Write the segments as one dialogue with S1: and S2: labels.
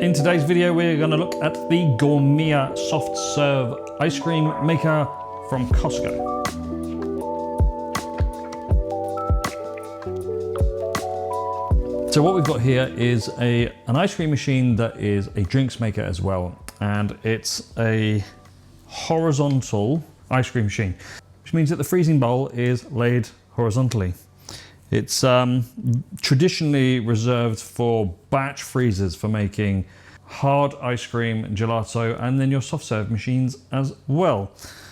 S1: In today's video, we're going to look at the Gourmia Soft Serve ice cream maker from Costco. So what we've got here is an ice cream machine that is a drinks maker as well, and it's a horizontal ice cream machine, which means that the freezing bowl is laid horizontally. It's traditionally reserved for batch freezers for making hard ice cream, gelato, and then your soft serve machines as well.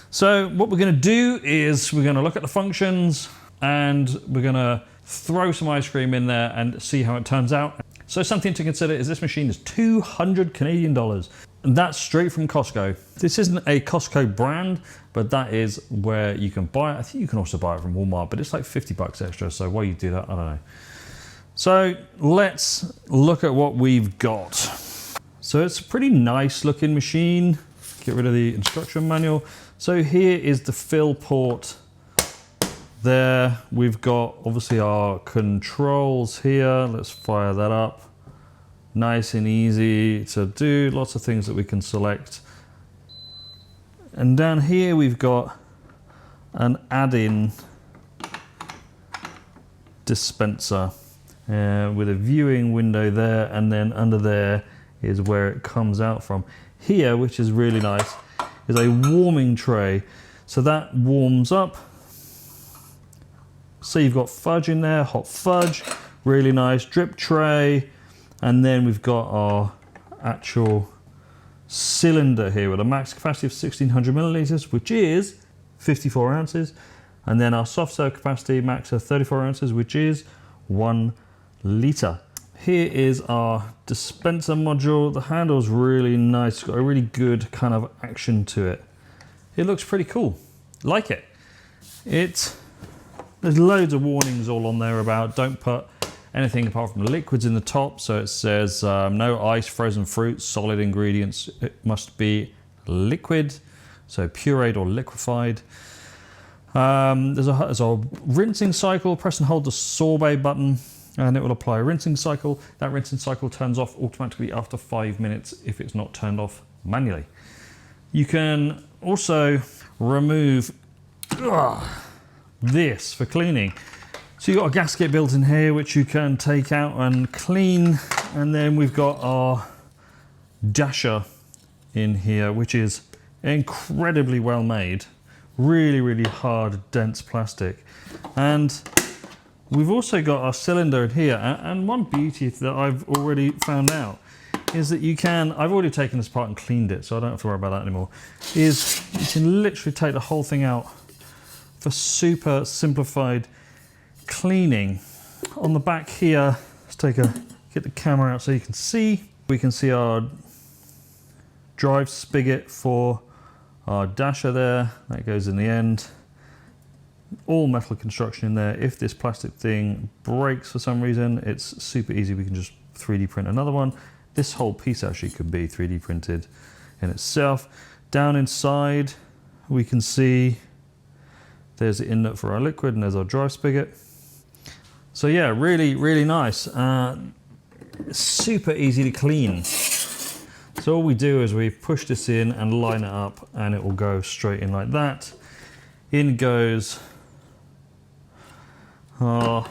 S1: So what we're going to do is we're going to look at the functions and we're going to throw some ice cream in there and see how it turns out. So something to consider is this machine is 200 Canadian dollars. And that's straight from Costco. This isn't a Costco brand, but that is where you can buy it. I think you can also buy it from Walmart, but it's like 50 bucks extra. So why you do that, I don't know. So let's look at what we've got. So it's a pretty nice looking machine. Get rid of the instruction manual. So here is the fill port. There we've got obviously our controls here. Let's fire that up. Nice and easy to do, lots of things that we can select. And down here we've got an add-in dispenser with a viewing window there, and then under there is where it comes out from. Here, which is really nice, is a warming tray. So that warms up. So you've got fudge in there, hot fudge, really nice drip tray. And then we've got our actual cylinder here with a max capacity of 1600 milliliters, which is 54 ounces. And then our soft serve capacity max of 34 ounces, which is 1 liter. Here is our dispenser module. The handle's really nice. It's got a really good kind of action to it. It looks pretty cool. Like it. There's loads of warnings all on there about don't put anything apart from liquids in the top. So it says no ice, frozen fruit, solid ingredients. It must be liquid, so pureed or liquefied. There's a rinsing cycle. Press and hold the sorbet button and it will apply a rinsing cycle. That rinsing cycle turns off automatically after 5 minutes if it's not turned off manually. You can also remove this for cleaning. So you've got a gasket built in here which you can take out and clean, and then we've got our dasher in here, which is incredibly well made, really hard, dense plastic. And we've also got our cylinder in here, and one beauty that I've already found out is that you can, I've already taken this apart and cleaned it, so I don't have to worry about that anymore, is you can literally take the whole thing out for super simplified cleaning. On the back here, let's get the camera out so you can see. We can see our drive spigot for our dasher there. That goes in the end. All metal construction in there. If this plastic thing breaks for some reason, it's super easy. We can just 3D print another one. This whole piece actually could be 3D printed in itself. Down inside, we can see there's the inlet for our liquid and there's our drive spigot. So yeah, really nice. Super easy to clean. So all we do is we push this in and line it up and it will go straight in like that. In goes our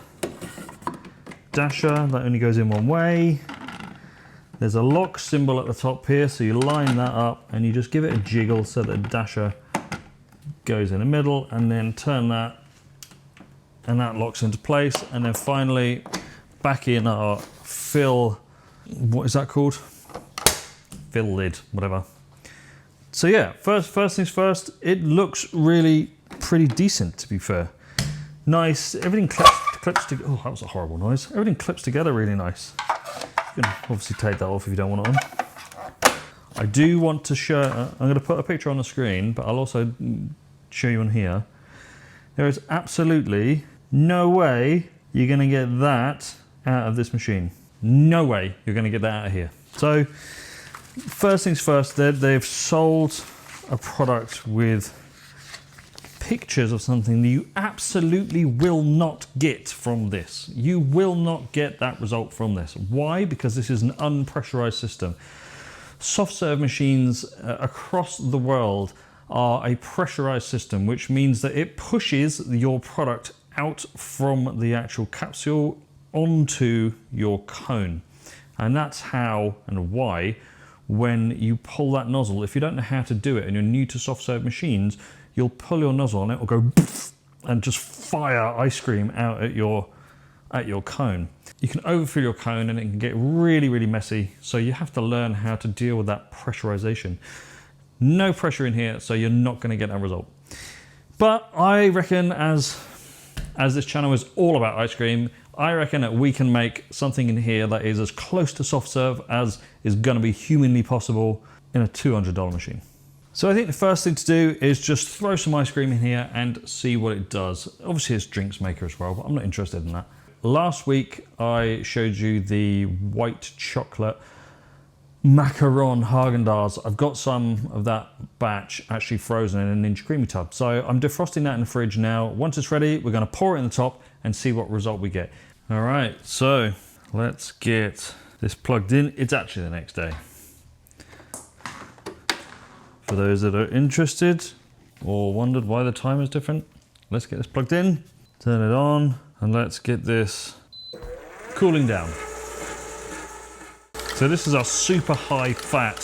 S1: dasher, that only goes in one way. There's a lock symbol at the top here, so you line that up and you just give it a jiggle so that the dasher goes in the middle, and then turn that and that locks into place. And then finally back in our fill, what is that called? Fill lid, whatever. So yeah, first things first, it looks really pretty decent, to be fair. Nice, everything clips together. Oh, that was a horrible noise. Everything clips together really nice. You can obviously take that off if you don't want it on. I do want to show, I'm going to put a picture on the screen, but I'll also show you on here. There is absolutely no way you're going to get that out of this machine. No way you're going to get that out of here. So first things first, they've sold a product with pictures of something that you absolutely will not get from this. You will not get that result from this. Why? Because this is an unpressurized system. Soft serve machines across the world are a pressurized system, which means that it pushes your product out from the actual capsule onto your cone. And that's how and why, when you pull that nozzle, if you don't know how to do it and you're new to soft serve machines, you'll pull your nozzle and it will go and just fire ice cream out at your cone. You can overfill your cone and it can get really, really messy. So you have to learn how to deal with that pressurization. No pressure in here, so you're not going to get that result. But I reckon as this channel is all about ice cream, I reckon that we can make something in here that is as close to soft serve as is going to be humanly possible in a $200 machine. So I think the first thing to do is just throw some ice cream in here and see what it does. Obviously it's drinks maker as well, but I'm not interested in that. Last week I showed you the white chocolate macaron Haagen-Dazs. I've got some of that batch actually frozen in an inch creamy tub. So I'm defrosting that in the fridge now. Once it's ready, we're going to pour it in the top and see what result we get. All right, so let's get this plugged in. It's actually the next day. For those that are interested or wondered why the time is different, let's get this plugged in, turn it on, and let's get this cooling down. So this is our super high fat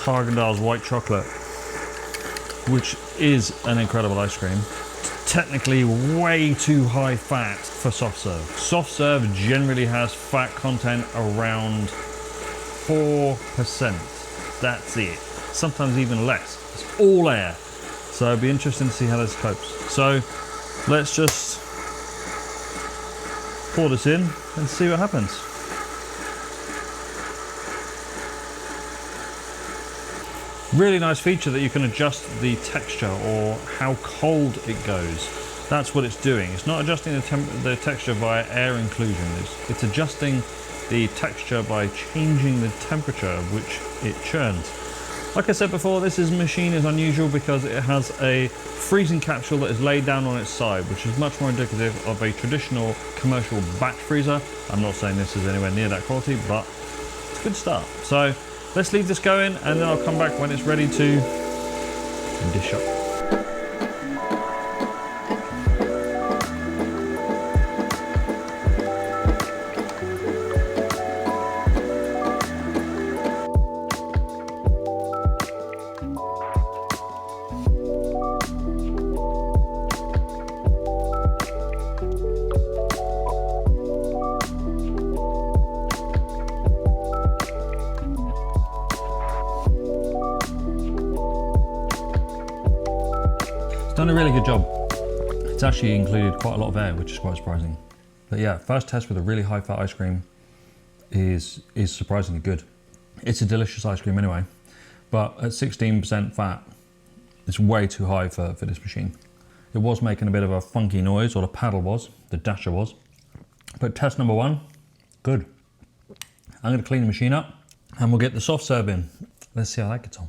S1: Haagen-Dazs white chocolate, which is an incredible ice cream. Technically way too high fat for soft serve. Soft serve generally has fat content around 4%. That's it. Sometimes even less. It's all air. So it'd be interesting to see how this copes. So let's just pour this in and see what happens. Really nice feature that you can adjust the texture or how cold it goes. That's what it's doing. It's not adjusting the texture via air inclusion. It's adjusting the texture by changing the temperature at which it churns. Like I said before, this machine is unusual because it has a freezing capsule that is laid down on its side, which is much more indicative of a traditional commercial batch freezer. I'm not saying this is anywhere near that quality, but it's a good start. So let's leave this going and then I'll come back when it's ready to dish up. Done a really good job. It's actually included quite a lot of air, which is quite surprising. But yeah, first test with a really high fat ice cream is surprisingly good. It's a delicious ice cream anyway, but at 16% fat, it's way too high for this machine. It was making a bit of a funky noise, or the paddle was, the dasher was. But test number one, good. I'm gonna clean the machine up and we'll get the soft serve in. Let's see how that gets on.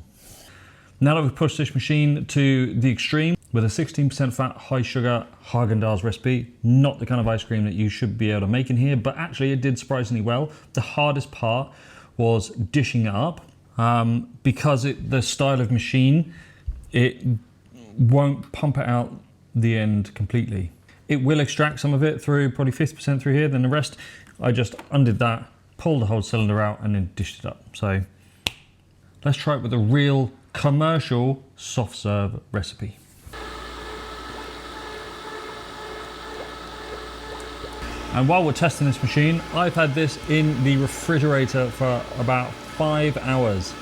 S1: Now that we've pushed this machine to the extreme with a 16% fat, high sugar Haagen-Dazs recipe, not the kind of ice cream that you should be able to make in here, but actually it did surprisingly well. The hardest part was dishing it up because the style of machine, it won't pump it out the end completely. It will extract some of it through, probably 50% through here, then the rest, I just undid that, pulled the whole cylinder out and then dished it up. So let's try it with a real commercial soft serve recipe. And while we're testing this machine, I've had this in the refrigerator for about 5 hours.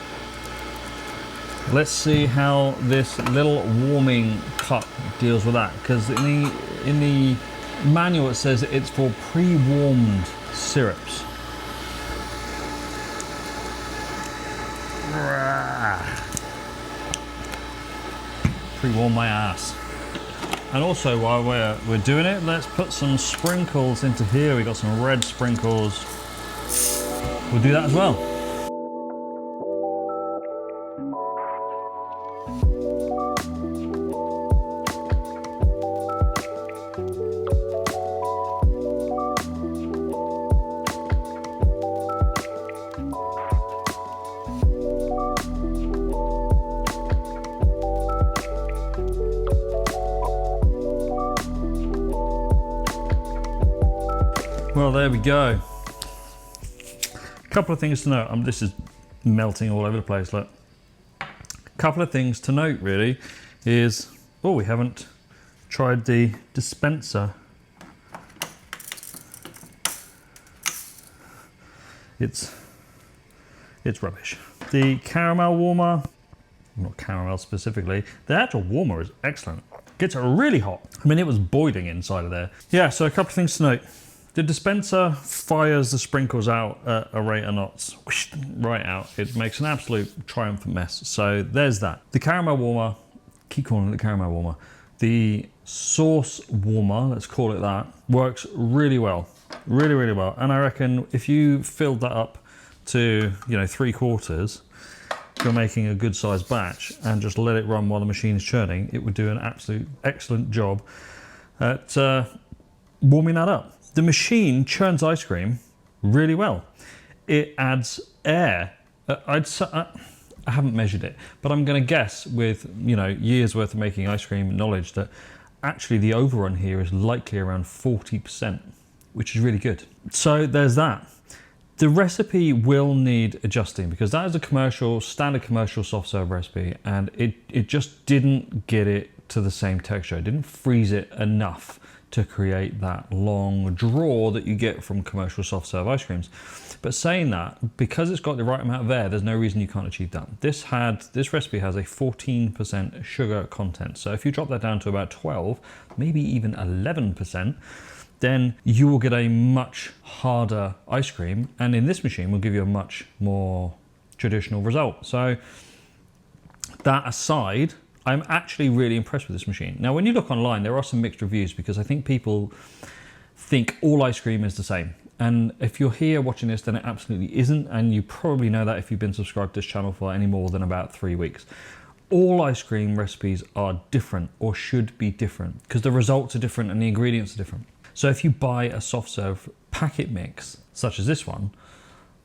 S1: Let's see how this little warming cup deals with that, because in the manual it says it's for pre-warmed syrups. Pre-warm my ass. And also, while we're doing it, let's put some sprinkles into here. We got some red sprinkles. We'll do that as well. Well, there we go. A couple of things to note. This is melting all over the place. Look. A couple of things to note really is, oh, we haven't tried the dispenser. It's rubbish. The caramel warmer, not caramel specifically, the actual warmer is excellent. Gets it really hot. I mean, it was boiling inside of there. Yeah, so a couple of things to note. The dispenser fires the sprinkles out at a rate of knots, whoosh, right out. It makes an absolute triumphant mess. So there's that. The caramel warmer, keep calling it the caramel warmer. The sauce warmer, let's call it that, works really well. Really, really well. And I reckon if you filled that up to, 3/4, you're making a good sized batch and just let it run while the machine is churning, it would do an absolute excellent job at warming that up. The machine churns ice cream really well. It adds air. I haven't measured it, but I'm going to guess with years worth of making ice cream knowledge that actually the overrun here is likely around 40%, which is really good. So there's that. The recipe will need adjusting because that is a standard commercial soft serve recipe, and it just didn't get it to the same texture. It didn't freeze it enough to create that long draw that you get from commercial soft serve ice creams. But saying that, because it's got the right amount of air, there's no reason you can't achieve that. This recipe has a 14% sugar content. So if you drop that down to about 12, maybe even 11%, then you will get a much harder ice cream. And in this machine, will give you a much more traditional result. So that aside, I'm actually really impressed with this machine. Now, when you look online, there are some mixed reviews because I think people think all ice cream is the same. And if you're here watching this, then it absolutely isn't. And you probably know that if you've been subscribed to this channel for any more than about 3 weeks. All ice cream recipes are different, or should be different, because the results are different and the ingredients are different. So if you buy a soft serve packet mix, such as this one,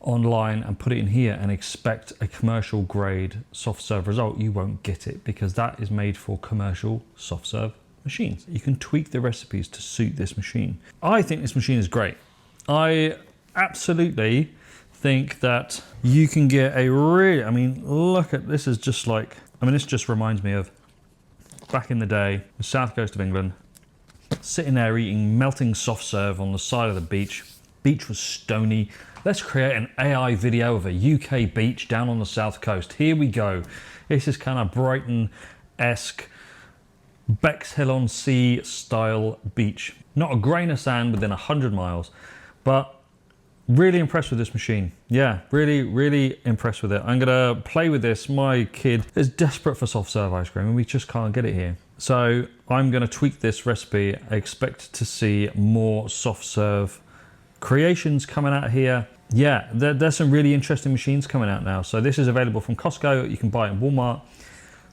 S1: online and put it in here and expect a commercial grade soft serve result, you won't get it, because that is made for commercial soft serve machines. You can tweak the recipes to suit this machine. I think this machine is great. I absolutely think that you can get a really, look at this, is just like, this just reminds me of back in the day, the south coast of England, sitting there eating melting soft serve on the side of the beach. Beach was stony. Let's create an AI video of a UK beach down on the south coast. Here we go. This is kind of Brighton-esque, Bexhill-on-Sea style beach. Not a grain of sand within 100 miles, but really impressed with this machine. Yeah, really, really impressed with it. I'm gonna play with this. My kid is desperate for soft serve ice cream and we just can't get it here. So I'm gonna tweak this recipe. I expect to see more soft serve creations coming out here. Yeah, there's some really interesting machines coming out now. So this is available from Costco. You can buy it in Walmart.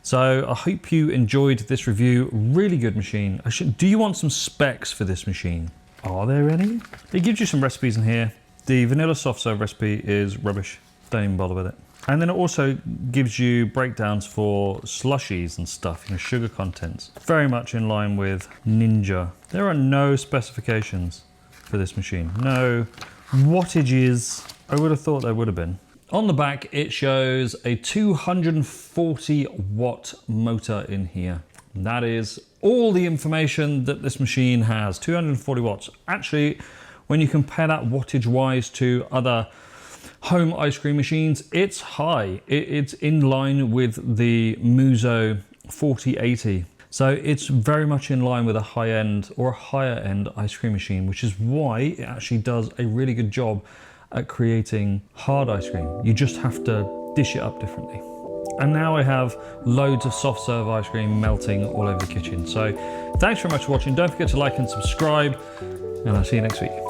S1: So I hope you enjoyed this review. Really good machine. Do you want some specs for this machine? Are there any? It gives you some recipes in here. The vanilla soft serve recipe is rubbish. Don't even bother with it. And then it also gives you breakdowns for slushies and stuff, sugar contents. Very much in line with Ninja. There are no specifications for this machine. No wattages. I would have thought there would have been. On the back, it shows a 240 watt motor in here. That is all the information that this machine has, 240 watts. Actually, when you compare that wattage wise to other home ice cream machines, it's high. It's in line with the Muso 4080. So it's very much in line with a high-end or a higher-end ice cream machine, which is why it actually does a really good job at creating hard ice cream. You just have to dish it up differently. And now I have loads of soft serve ice cream melting all over the kitchen. So thanks very much for watching. Don't forget to like and subscribe, and I'll see you next week.